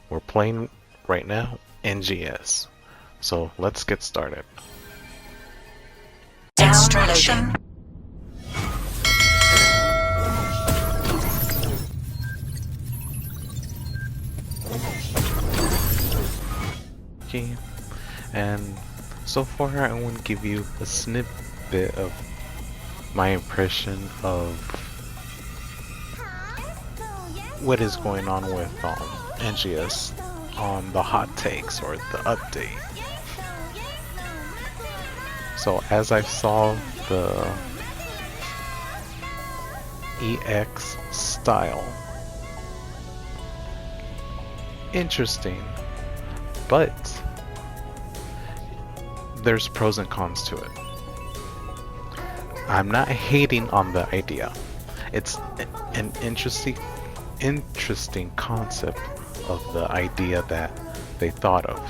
We're playing right now NGS. So let's get started. Extraction. Okay. And so far I want to give you a snippet of my impression of what is going on with NGS on the hot takes or the update. So as I saw the EX style, interesting, but there's pros and cons to it. I'm not hating on the idea. It's an interesting concept of the idea that they thought of.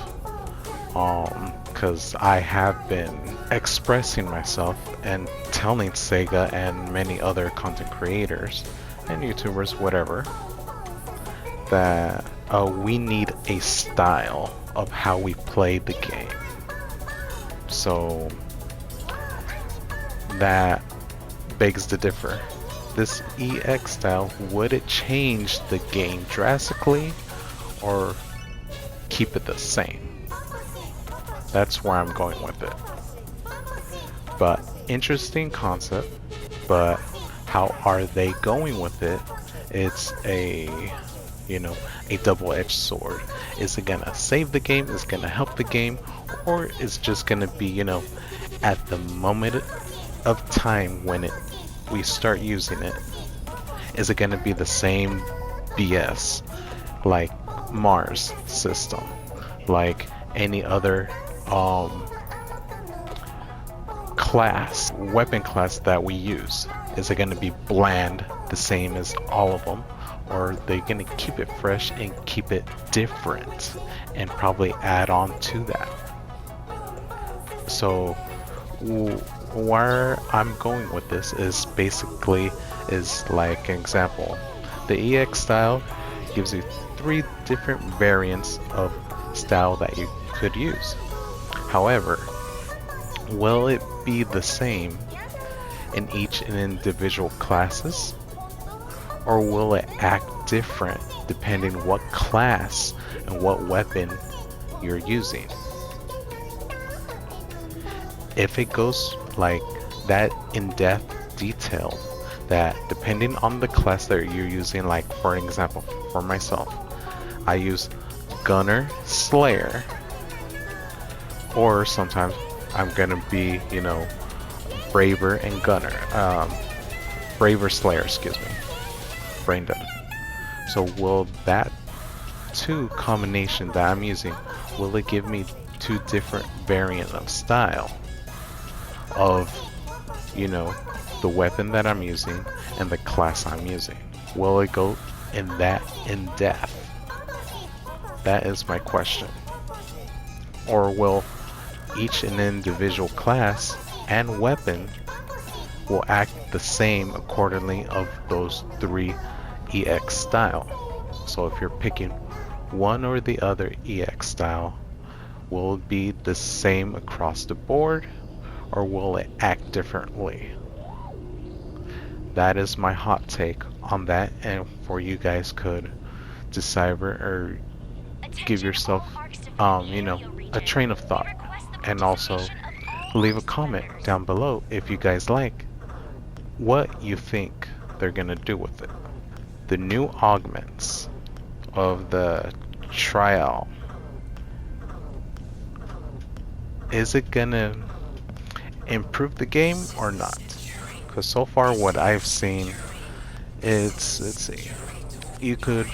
Because I have been expressing myself and telling Sega and many other content creators and YouTubers, whatever, that we need a style of how we play the game. So that begs to differ. This EX style, would it change the game drastically or keep it the same? That's where I'm going with it. But interesting concept, but how are they going with it? It's a, a double-edged sword. Is it gonna save the game? Is it gonna help the game? Or is it just gonna be, at the moment of time when we start using it, is it gonna be the same BS like Mars system, like any other weapon class that we use? Is it gonna be bland, the same as all of them, or are they gonna keep it fresh and keep it different and probably add on to that? So where I'm going with this is like an example. The EX style gives you 3 different variants of style that you could use. However, will it be the same in each individual classes, or will it act different depending what class and what weapon you're using? If it goes like that in-depth detail, that depending on the class that you're using, like for example, for myself, I use Gunner, Slayer, or sometimes I'm gonna be, Braver and Gunner, Braver Slayer, excuse me, brain dead. So will that 2 combination that I'm using, will it give me 2 different variant of style of, the weapon that I'm using and the class I'm using? Will it go in depth? That is my question. Or will each and individual class and weapon will act the same accordingly of those 3 EX style? So if you're picking one or the other EX style, will it be the same across the board, or will it act differently? That is my hot take on that, and for you guys could decipher or give yourself a train of thought, and also leave a comment down below if you guys like what you think they're gonna do with it. The new augments of the trial, is it gonna improve the game or not? Because so far what I've seen, it's, let's see, you could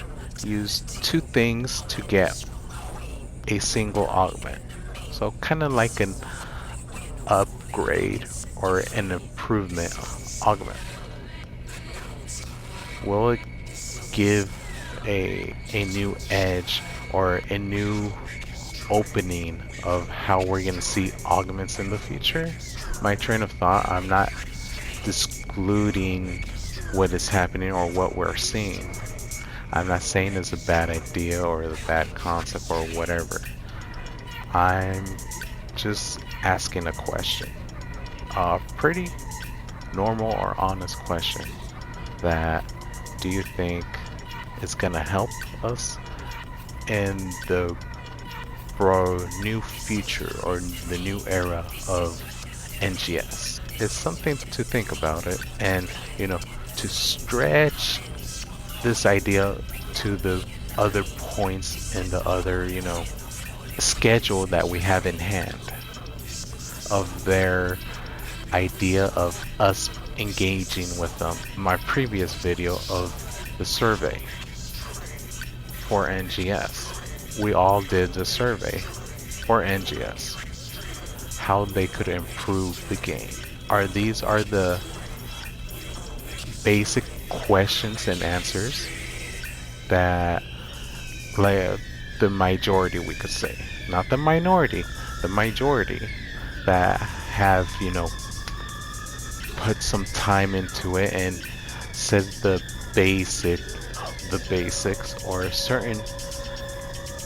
use 2 things to get a single augment. So kind of like an upgrade or an improvement augment. Will it give a new edge or a new opening of how we're going to see augments in the future? My train of thought, I'm not discluding what is happening or what we're seeing. I'm not saying it's a bad idea or a bad concept or whatever. I'm just asking a question. A pretty normal or honest question that do you think is gonna help us in the new future or the new era of NGS? It's something to think about it, and to stretch this idea to the other points in the other schedule that we have in hand of their idea of us engaging with them. My previous video of the survey for NGS, we all did the survey for NGS, how they could improve the game. These are the basic questions and answers that the majority, we could say, not the minority, the majority that have put some time into it and said the basics or a certain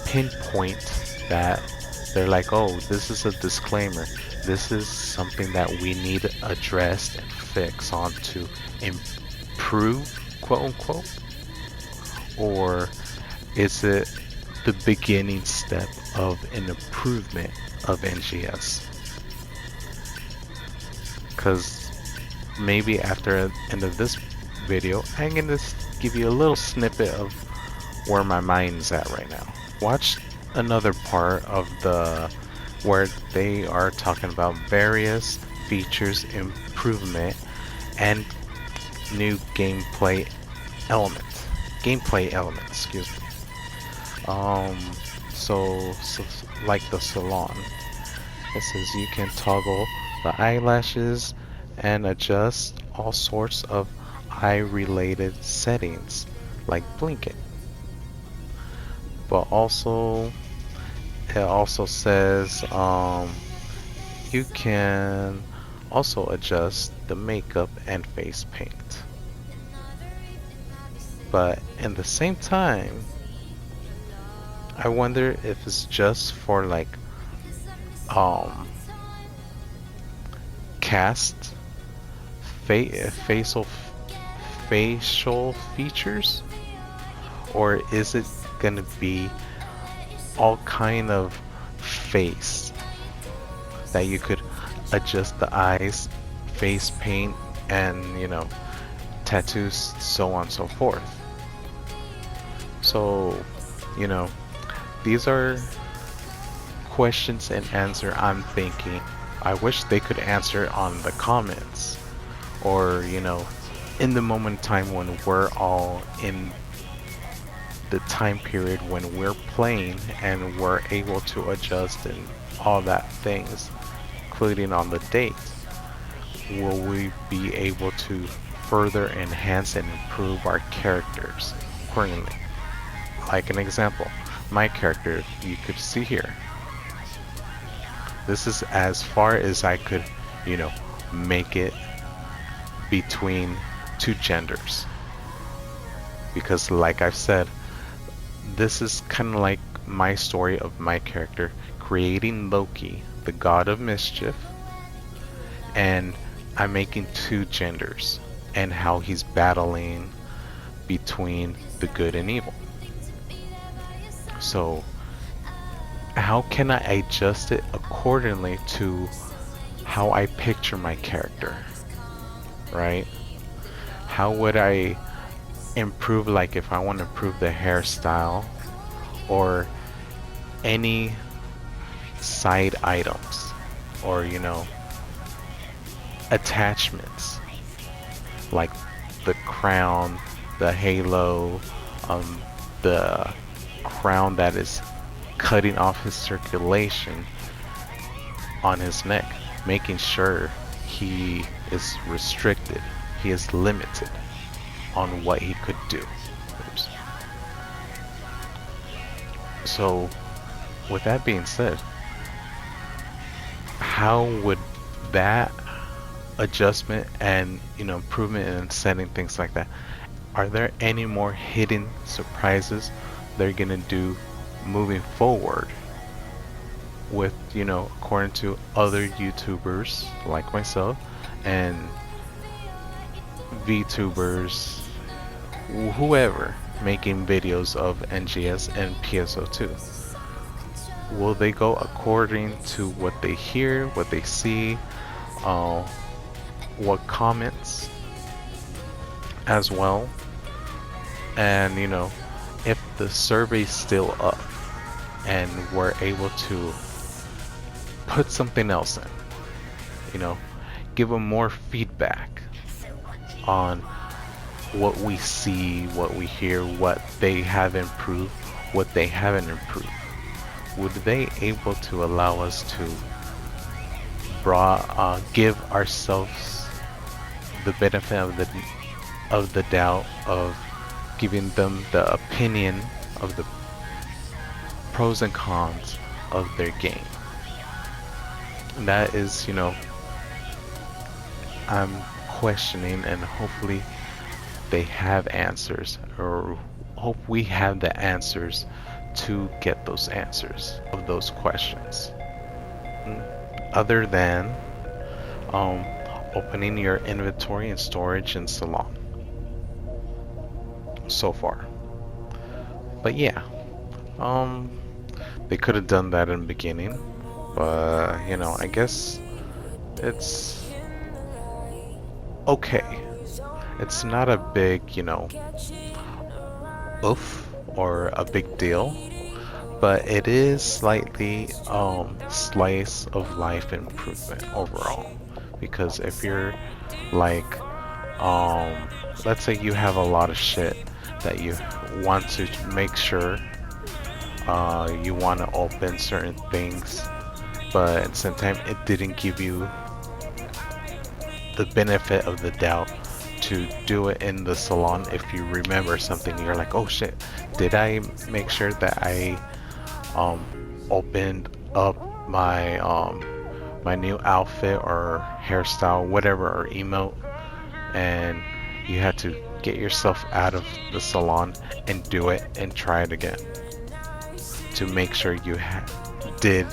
pinpoint that they're like, oh, this is a disclaimer, this is something that we need addressed and fix on to improve, quote unquote, or is it the beginning step of an improvement of NGS? Because maybe after the end of this video, I'm going to give you a little snippet of where my mind's at right now. Watch another part of where they are talking about various features, improvement, and new gameplay elements. Excuse me. So like the salon, it says you can toggle the eyelashes and adjust all sorts of eye-related settings, like blinking. But also, it also says you can also adjust the makeup and face paint. But in the same time, I wonder if it's just for like cast facial features, or is it gonna be all kind of face that you could adjust the eyes, face paint, and tattoos, so on and so forth. So these are questions and answer I'm thinking. I wish they could answer it on the comments, or in the moment in time when we're all in the time period when we're playing and we're able to adjust and all that things, including on the date. Will we be able to further enhance and improve our characters accordingly? Like an example, my character, you could see here, this is as far as I could make it between two genders, because like I've said, this is kind of like my story of my character creating Loki, the god of mischief, and I'm making two genders and how he's battling between the good and evil. So how can I adjust it accordingly to how I picture my character, right? How would I improve, like if I want to improve the hairstyle or any side items or attachments like the crown, the halo, the crown that is cutting off his circulation on his neck, making sure he is restricted, he is limited on what he could do. Oops. So with that being said, how would that adjustment and improvement in setting things like that, are there any more hidden surprises they're gonna do moving forward with, you know, according to other YouTubers like myself and VTubers, whoever making videos of NGS and PSO2? Will they go according to what they hear, what they see, what comments as well? And you know, if the survey's still up and we're able to put something else in, you know, give them more feedback on what we see, what we hear, what they have improved, what they haven't improved, would they able to allow us to give ourselves the benefit of the doubt of giving them the opinion of the pros and cons of their game? And that is, you know, I'm questioning, and hopefully they have answers, or hope we have the answers to get those answers of those questions. Other than opening your inventory and storage in Salon so far. But yeah, they could have done that in the beginning, but you know, I guess it's okay. It's not a big, you know, oof or a big deal, but it is slightly slice of life improvement overall. Because if you're like, let's say you have a lot of shit that you want to make sure you want to open certain things, but at the same time it didn't give you the benefit of the doubt to do it in the salon. If you remember something, you're like, oh shit, did I make sure that I opened up my my new outfit or hairstyle, whatever, or emote, and you had to get yourself out of the salon and do it and try it again to make sure you did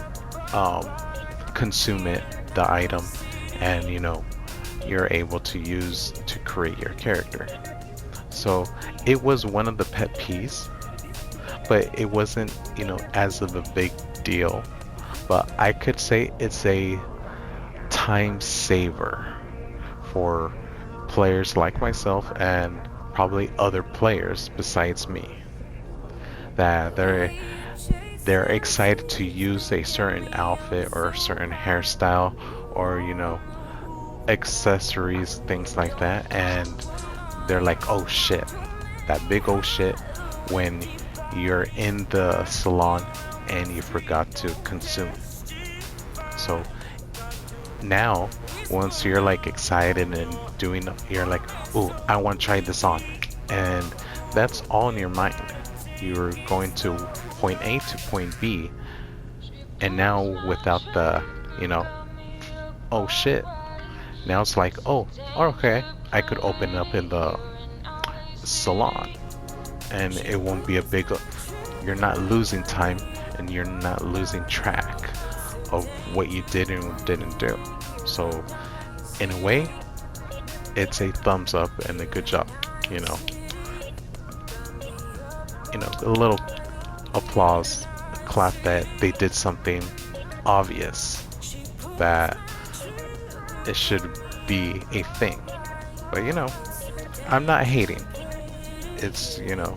consume it, the item, and you know, you're able to use to create your character. So it was one of the pet peeves, but it wasn't, you know, as of a big deal. But I could say it's a time saver for players like myself and probably other players besides me, that they're excited to use a certain outfit or a certain hairstyle or, you know, accessories, things like that, and they're like, oh shit, that big old shit, when you're in the salon and you forgot to consume. So now once you're like excited and doing, you're like, oh, I want to try this on, and that's all in your mind. You're going to point A to point B, and now without the, you know, oh shit, now it's like, oh, okay, I could open up in the salon, and it won't be a big, you're not losing time and you're not losing track of what you did and didn't do. So in a way, it's a thumbs up and a good job, you know, a little applause, clap that they did something obvious that it should be a thing. But you know, I'm not hating. It's, you know,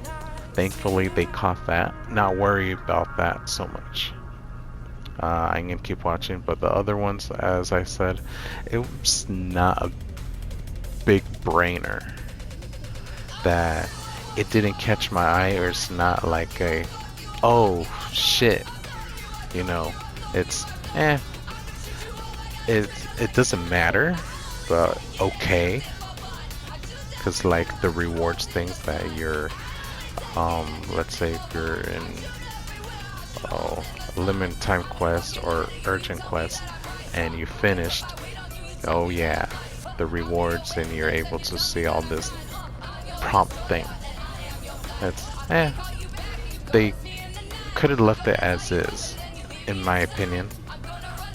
thankfully they caught that. Not worry about that so much. I'm gonna keep watching, but the other ones, as I said, it was not a big brainer that it didn't catch my eye, or it's not like a, oh shit, you know, it's it doesn't matter, but okay, because like the rewards things that you're let's say if you're in limited time quest or urgent quest and you finished, oh yeah, the rewards, and you're able to see all this prompt thing. It's they could have left it as is, in my opinion.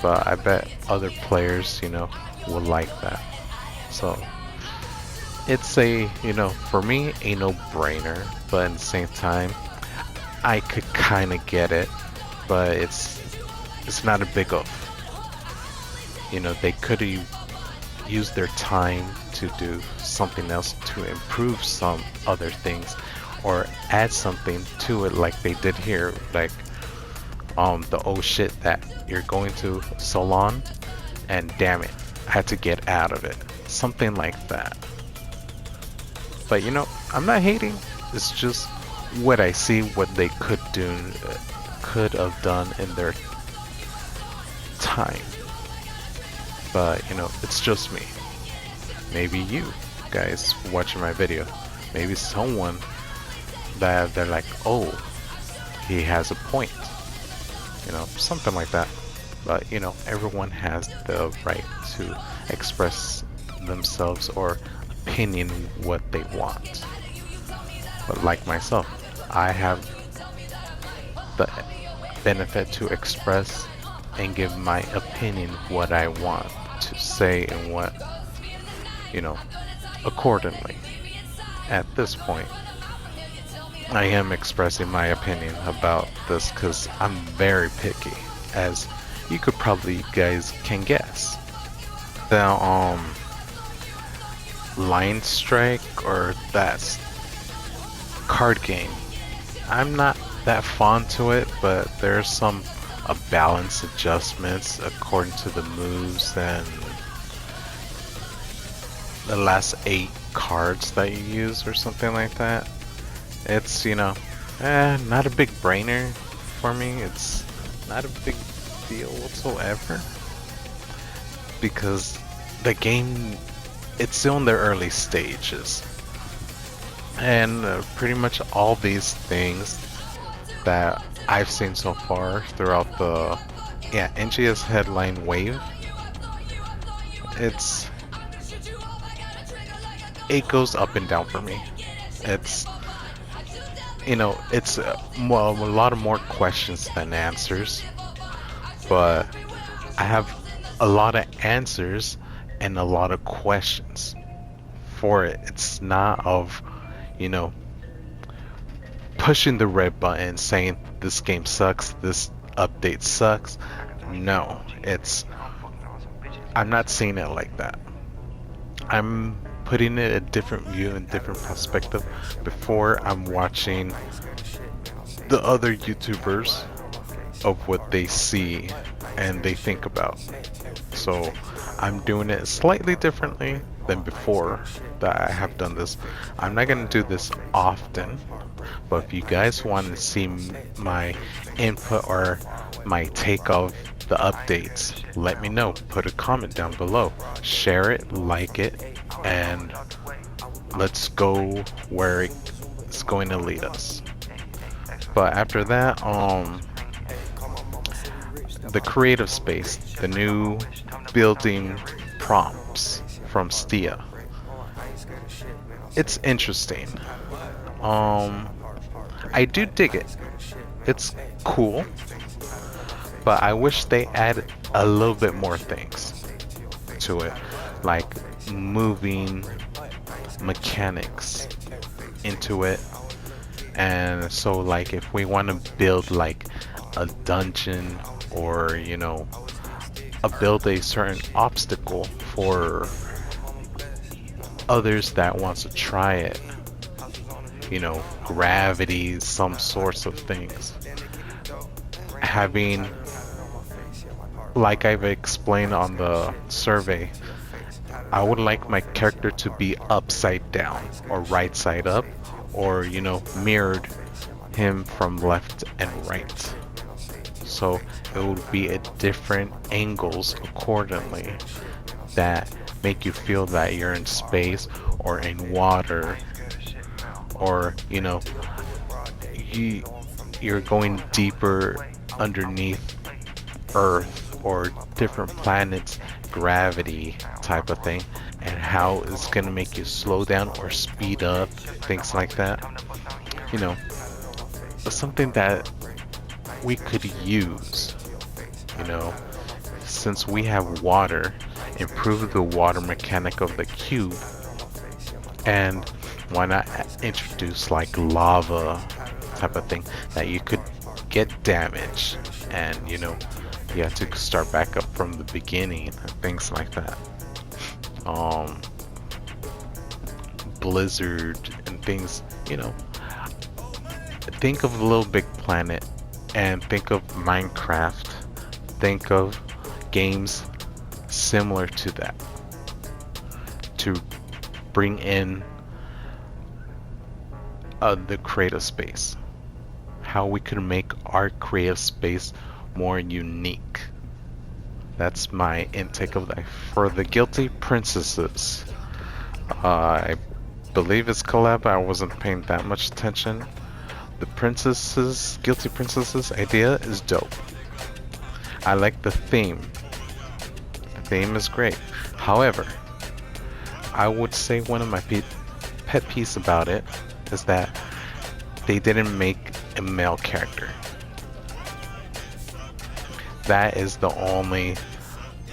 But I bet other players, will like that. So it's a, for me, a no-brainer. But at the same time, I could kind of get it, but it's not a big of. They could have used their time to do something else to improve some other things, or add something to it, like they did here, like the oh shit that you're going to salon, and damn it, I had to get out of it, something like that. But I'm not hating. It's just what I see, what they could have done in their time. But it's just me. Maybe you guys watching my video, maybe someone that they're like, oh, he has a point, something like that. But everyone has the right to express themselves or opinion what they want. But like myself, I have the benefit to express and give my opinion, what I want to say, and what, accordingly. At this point, I am expressing my opinion about this because I'm very picky, as you could probably, guys can guess. The Line Strike, or that card game, I'm not that fond to it, but there's some balance adjustments according to the moves and the last 8 cards that you use or something like that. It's not a big brainer for me. It's not a big deal whatsoever, because the game, it's still in the early stages, and pretty much all these things that I've seen so far throughout the NGSHeadline WAVE, it goes up and down for me. It's it's a lot of more questions than answers, but I have a lot of answers and a lot of questions for it. It's not of pushing the red button saying this game sucks, this update sucks. No, I'm not seeing it like that. I'm putting it a different view and different perspective before I'm watching the other YouTubers of what they see and they think about. So I'm doing it slightly differently than before that I have done this. I'm not going to do this often, but if you guys want to see my input or my take of the updates, let me know. Put a comment down below, share it, like it, and let's go where it's going to lead us. But after that, the creative space, the new building prompts from Stia, it's interesting. I do dig it. It's cool, but I wish they added a little bit more things to it, like moving mechanics into it. And so, like, if we want to build like a dungeon, or build a certain obstacle for others that wants to try it, gravity, some sorts of things, having, like I've explained on the survey, I would like my character to be upside down or right side up, or mirrored him from left and right, so it would be at different angles accordingly that make you feel that you're in space or in water, or you're going deeper underneath Earth or different planets, gravity type of thing. and how it's gonna make you slow down or speed up, things like that. You know, something that we could use, you know, since we have water, improve the water mechanic of the cube, and why not introduce like lava type of thing that you could get damage and you know you have to start back up from the beginning and things like that. Blizzard and things, you know, think of Little Big Planet and think of Minecraft, think of games similar to that to bring in the creative space, how we could make our creative space more unique. That's my intake of that. For the Guilty Princesses, I believe it's collab, I wasn't paying that much attention. The Guilty Princesses idea is dope. I like the theme. The theme is great. However, I would say one of my pet peeves about it is that they didn't make a male character. That is the only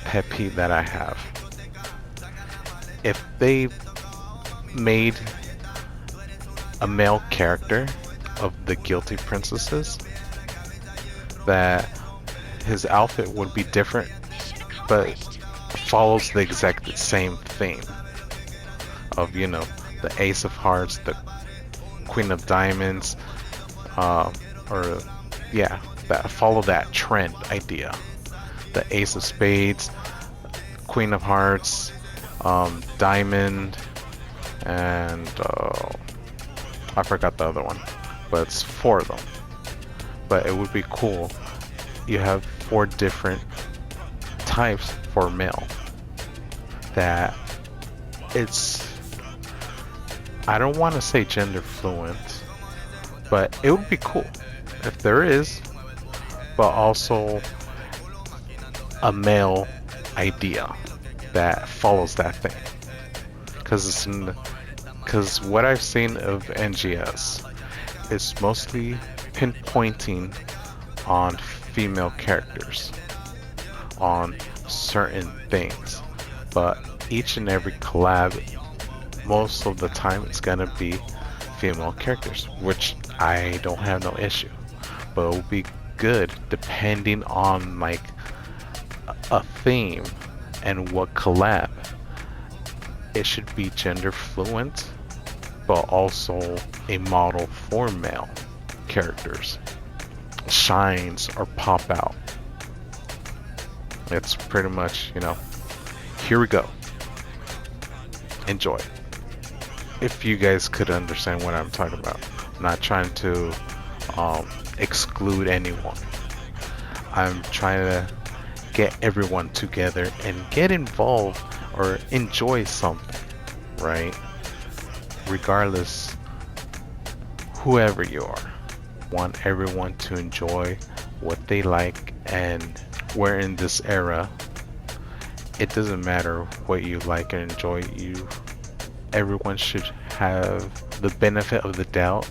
pet peeve that I have. If they made a male character of the Guilty Princesses, that his outfit would be different, but follows the exact same theme of, you know, the Ace of Hearts, the Queen of Diamonds, or yeah, that follow that trend idea. The Ace of Spades, Queen of Hearts, Diamond, and I forgot the other one, but it's 4 of them. But it would be cool. You have 4 different types for male. That it's, I don't want to say gender fluent, but it would be cool if there is, but also a male idea that follows that thing. Because what I've seen of NGS is mostly pinpointing on female characters, on certain things, but each and every collab, most of the time it's gonna be female characters, which I don't have no issue, but it will be good depending on like a theme and what collab. It should be gender fluent, but also a model for male characters. Shines or pop out. It's pretty much, you know, here we go. Enjoy. If you guys could understand what I'm talking about. I'm not trying to exclude anyone. I'm trying to get everyone together and get involved or enjoy something, right? Regardless, whoever you are, want everyone to enjoy what they like, and we're in this era. It doesn't matter what you like and enjoy. Everyone should have the benefit of the doubt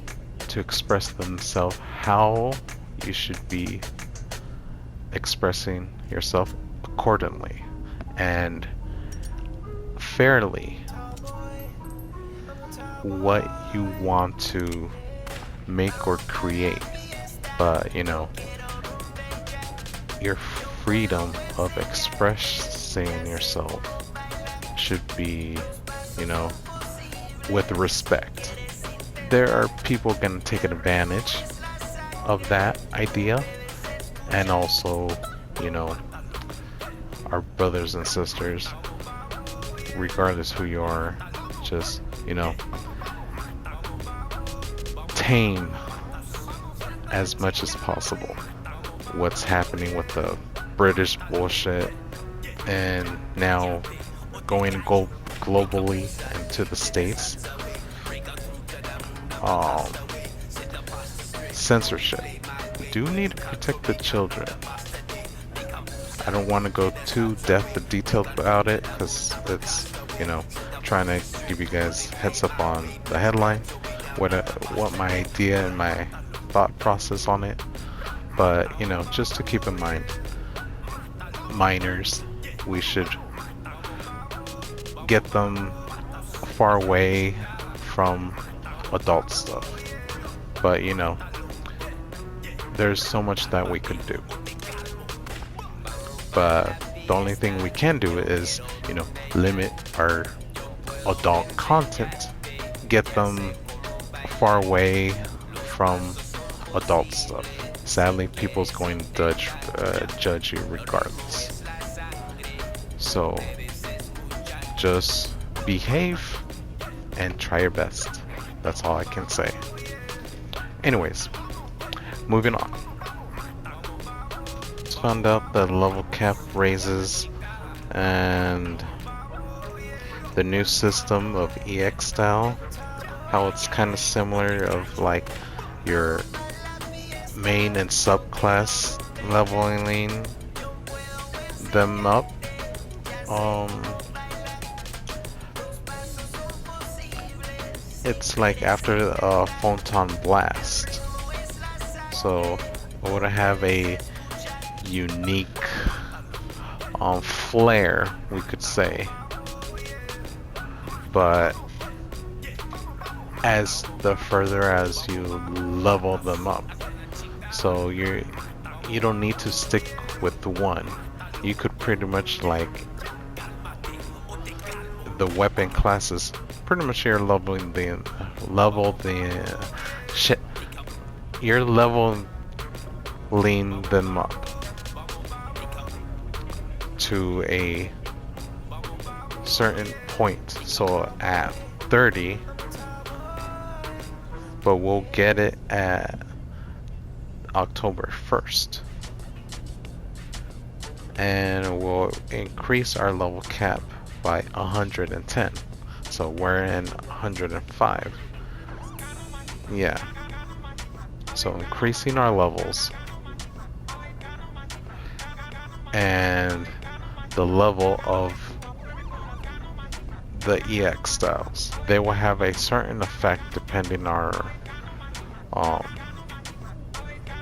to express themselves how you should be expressing yourself accordingly and fairly what you want to make or create. But you know, your freedom of expressing yourself should be, you know, with respect. There are people gonna take advantage of that idea, and also, you know, our brothers and sisters, regardless who you are, just, you know, tame as much as possible what's happening with the British bullshit, and now going globally and to the States. Censorship. We do need to protect the children. I don't want to go too depth and detailed about it because it's you know, trying to give you guys heads up on the headline, what my idea and my thought process on it. But, you know, just to keep in mind, minors, we should get them far away from adult stuff. But, you know, there's so much that we could do. But the only thing we can do is, you know, limit our adult content, get them far away from adult stuff. Sadly, people's going to judge you regardless. So just behave and try your best. That's all I can say. Anyways, moving on. Just found out the level cap raises and the new system of EX style, how it's kind of similar of like your main and subclass leveling them up. It's like after a Photon Blast, so I would have a unique flare, we could say, but as the further as you level them up, so you don't need to stick with the one. You could pretty much like the weapon classes. Pretty much you're leveling them up to a certain point. So at 30, but we'll get it at October 1st, and we'll increase our level cap by 110. So we're in 105. Yeah. So increasing our levels and the level of the EX styles. They will have a certain effect depending on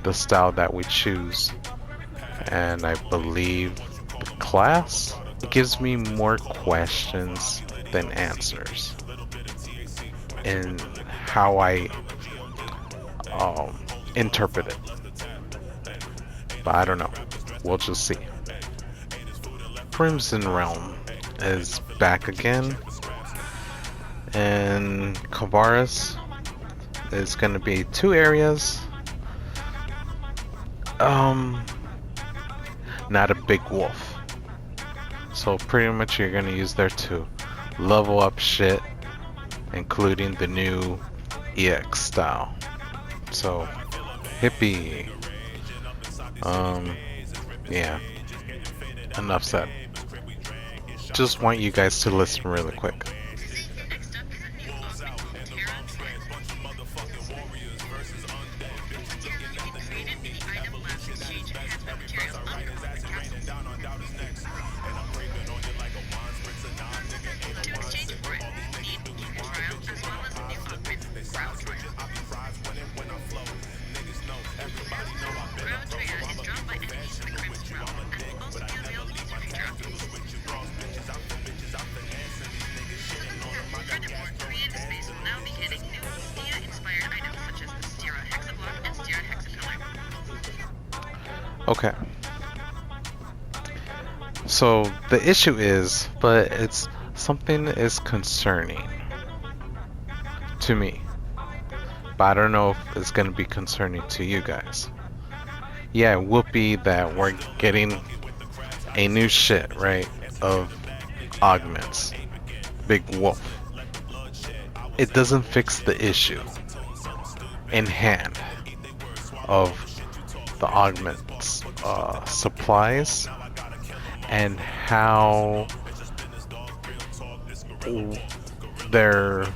the style that we choose. And I believe the class gives me more questions than answers in how I interpret it. But I don't know. We'll just see. Crimson Realm is back again, and Kavaris is going to be 2 areas. Not a big wolf. So pretty much you're going to use there to level up shit, including the new EX style. So hippie. Yeah. Enough said. Just want you guys to listen really quick. Okay. So the issue is, but it's something is concerning to me, but I don't know if it's going to be concerning to you guys. Yeah, it will be that we're getting a new shit, right, of augments. Big wolf. It doesn't fix the issue in hand of the augments supplies and how they're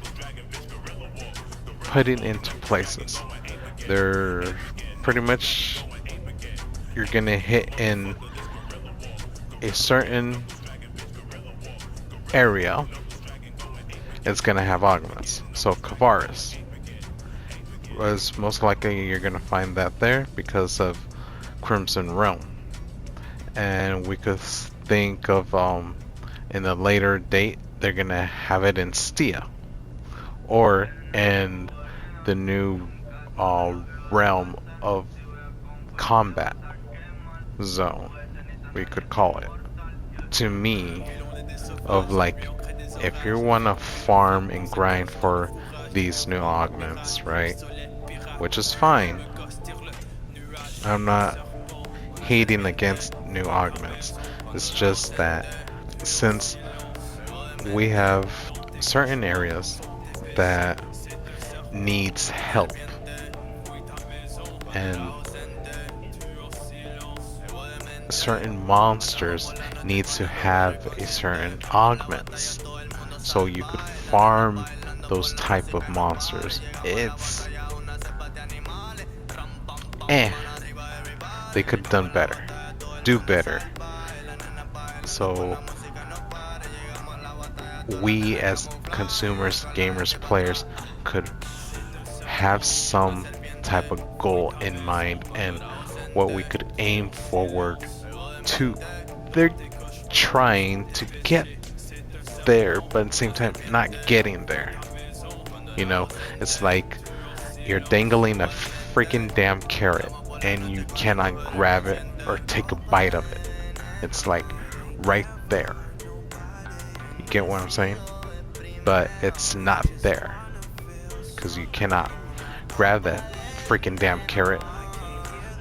putting into places. They're pretty much, you're gonna hit in a certain area it's gonna have augments. So Kavaris was most likely you're gonna find that there because of Crimson Realm. And we could think of in a later date they're gonna have it in Stia or in the new realm of combat zone, we could call it. To me, of like, if you want to farm and grind for these new augments, right? Which is fine. I'm not hating against new augments. It's just that since we have certain areas that needs help and certain monsters needs to have a certain augments so you could farm those type of monsters. It's they could have done better, do better. So we as consumers, gamers, players could have some type of goal in mind and what we could aim forward to. They're trying to get there, but at the same time not getting there. You know, it's like you're dangling a freaking damn carrot and you cannot grab it or take a bite of it. It's like right there. You get what I'm saying? But it's not there because you cannot grab that freaking damn carrot,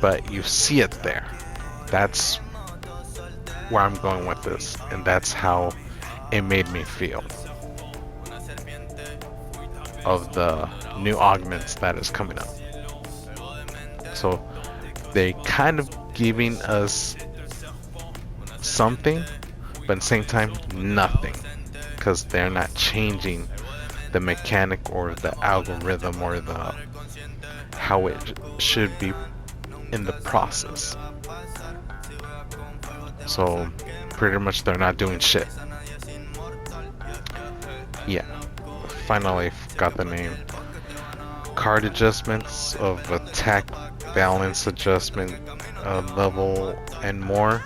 but you see it there. That's where I'm going with this, and that's how it made me feel of the new augments that is coming up. So they kind of giving us something, but at the same time nothing, because they're not changing the mechanic or the algorithm or the how it should be in the process. So pretty much they're not doing shit. Yeah, finally got the name. Card adjustments of attack balance adjustment level and more.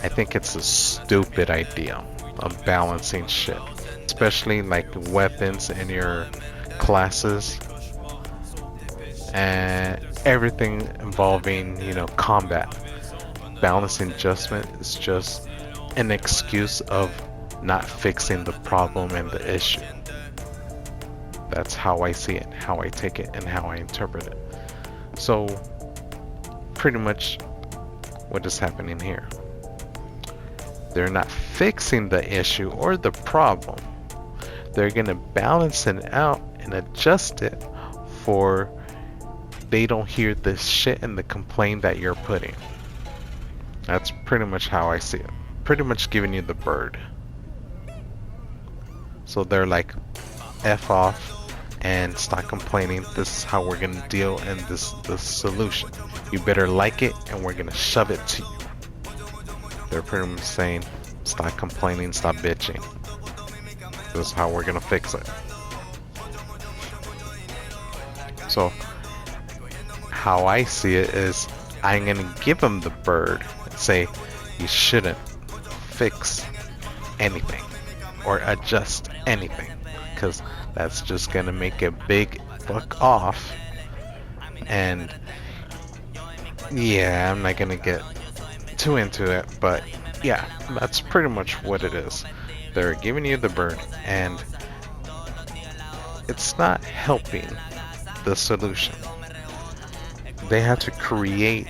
I think it's a stupid idea of balancing shit, especially like weapons in your classes and everything involving, you know, combat. Balancing adjustment is just an excuse of not fixing the problem and the issue. That's how I see it, how I take it, and how I interpret it. So pretty much what is happening here. They're not fixing the issue or the problem. They're gonna balance it out and adjust it for they don't hear the shit and the complaint that you're putting. That's pretty much how I see it. Pretty much giving you the bird. So they're like, F off and stop complaining. This is how we're gonna deal, and this is the solution. You better like it, and we're gonna shove it to you. They're pretty much saying, stop complaining, stop bitching. This is how we're gonna fix it. So how I see it is, I'm gonna give them the bird and say, you shouldn't fix anything or adjust anything, because that's just gonna make a big buck off. And yeah, I'm not gonna get too into it, but yeah, that's pretty much what it is. They're giving you the bird, and it's not helping the solution. They have to create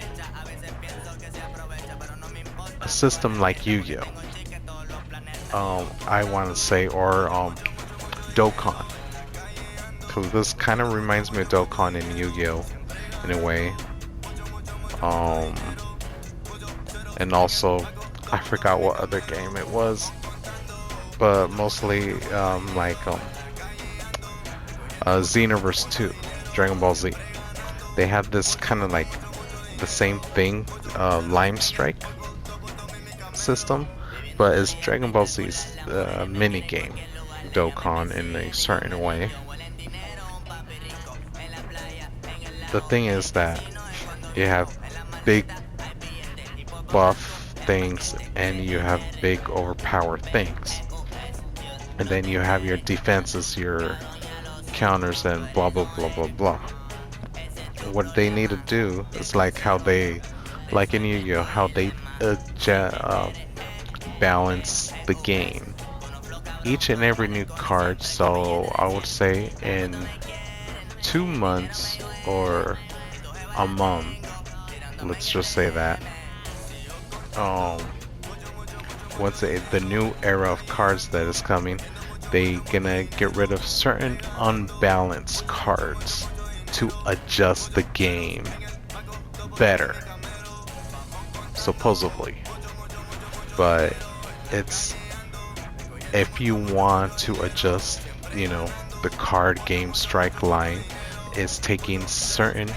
a system like Yu-Gi-Oh! I want to say, or Dokkan. Because this kind of reminds me of Dokkan in Yu-Gi-Oh! In a way. And also, I forgot what other game it was. But mostly like Xenoverse 2, Dragon Ball Z. They have this kind of like the same thing, Lime Strike system, but it's Dragon Ball Z's mini game. Dokkan in a certain way. The thing is that you have big buff things and you have big overpowered things. And then you have your defenses, your counters, and blah blah blah blah blah. What they need to do is like how they, like in Yu-Gi-Oh, how they balance the game. Each and every new card, so I would say in 2 months or a month, let's just say that, once the new era of cards that is coming, they gonna get rid of certain unbalanced cards to adjust the game better, supposedly. But it's, if you want to adjust, you know, the card game strike line is taking certain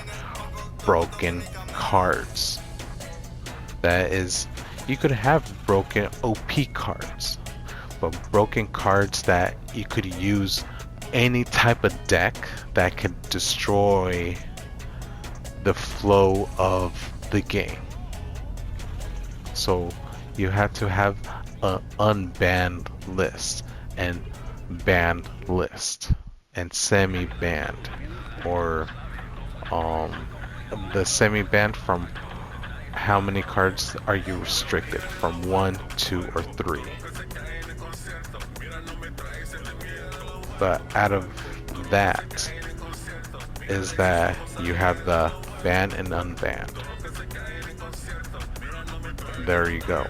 broken cards. That is, you could have broken OP cards, but broken cards that you could use any type of deck that could destroy the flow of the game. So you have to have an unbanned list and banned list and semi-banned, or the semi-banned, from how many cards are you restricted, from 1, 2, or 3. But out of that is that you have the ban and unbanned. There you go.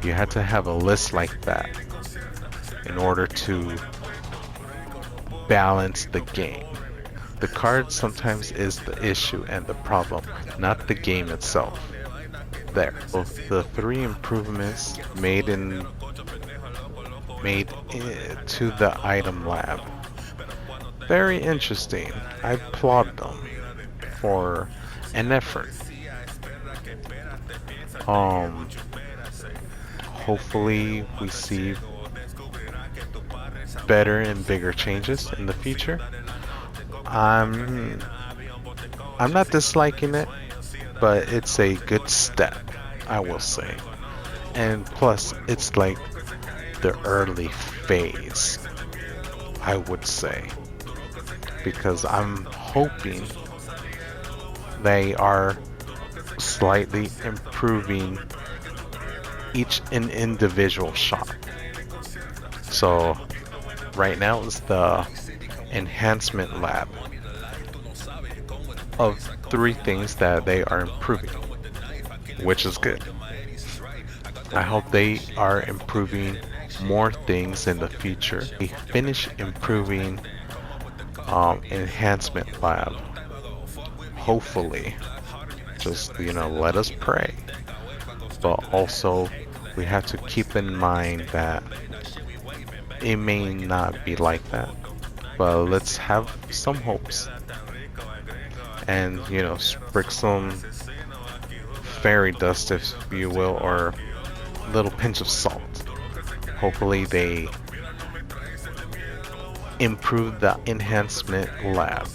You had to have a list like that in order to balance the game. The card sometimes is the issue and the problem, not the game itself. There. Both the 3 improvements made to the item lab. Very interesting. I applaud them for an effort. Hopefully we see better and bigger changes in the future. I'm not disliking it, but it's a good step, I will say. And plus, it's like the early phase, I would say, because I'm hoping they are slightly improving each an individual shop. So right now is the enhancement lab of 3 things that they are improving, which is good. I hope they are improving more things in the future. They finish improving enhancement lab. Hopefully, just, you know, let us pray. But also, we have to keep in mind that it may not be like that. But let's have some hopes. And, you know, sprinkle some fairy dust, if you will, or a little pinch of salt. Hopefully they improve the enhancement lab,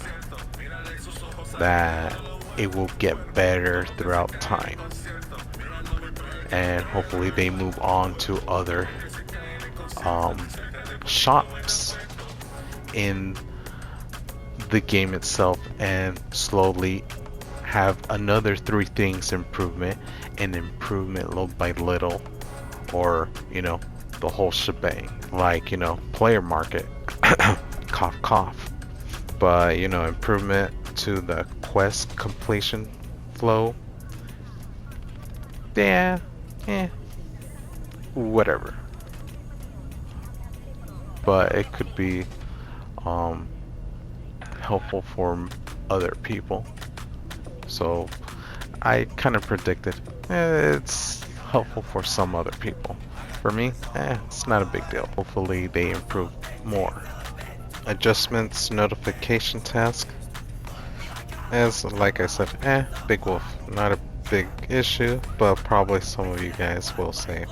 that it will get better throughout time. And hopefully they move on to other shops in the game itself, and slowly have another 3 things improvement, and improvement little by little, or, you know, the whole shebang, like, you know, player market. Cough cough. But, you know, improvement to the quest completion flow, whatever. But it could be helpful for other people. So I kind of predicted it's helpful for some other people. For me, it's not a big deal. Hopefully they improve more. Adjustments, notification task. As like I said, Big Wolf, not a big issue, but probably some of you guys will say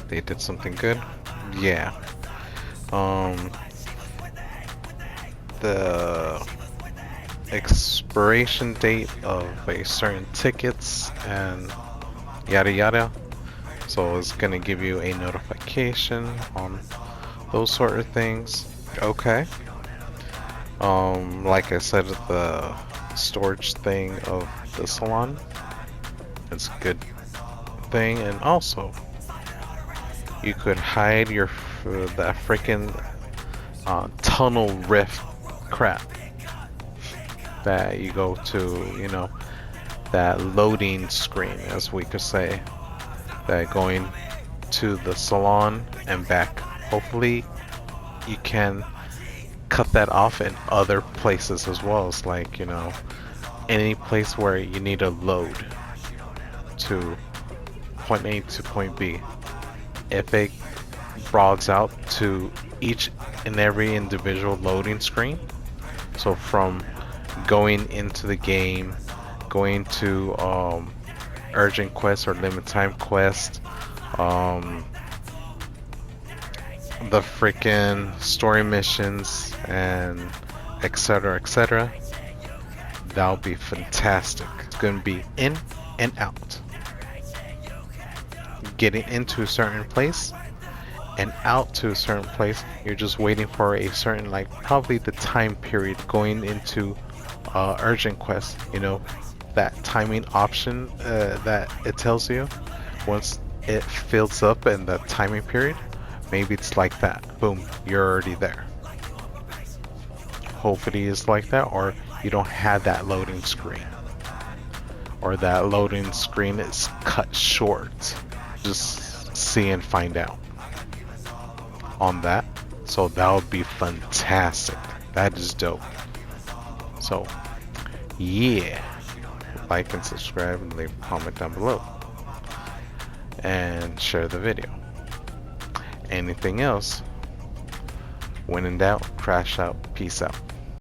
they did something good. Yeah. the expiration date of a certain tickets and yada yada. So it's gonna give you a notification on those sort of things. Okay. Like I said, the storage thing of the salon, it's a good thing, and also you could hide your that freaking tunnel rift crap that you go to, you know, that loading screen, as we could say, that going to the salon and back. Hopefully you can cut that off in other places as well. It's like, you know, any place where you need a load to point A to point B. If it broads out to each and every individual loading screen, so from going into the game, going to urgent quests or limit time quest, the freaking story missions, and etc., that'll be fantastic. It's gonna be in and out, getting into a certain place and out to a certain place. You're just waiting for a certain, like, probably the time period going into urgent quest, you know, that timing option that it tells you once it fills up in the timing period. Maybe it's like that. Boom, you're already there. Hopefully it's like that, or you don't have that loading screen, or that loading screen is cut short. Just see and find out on that. So that would be fantastic. That is dope. So yeah, like and subscribe and leave a comment down below and share the video. Anything else, when in doubt, crash out. Peace out.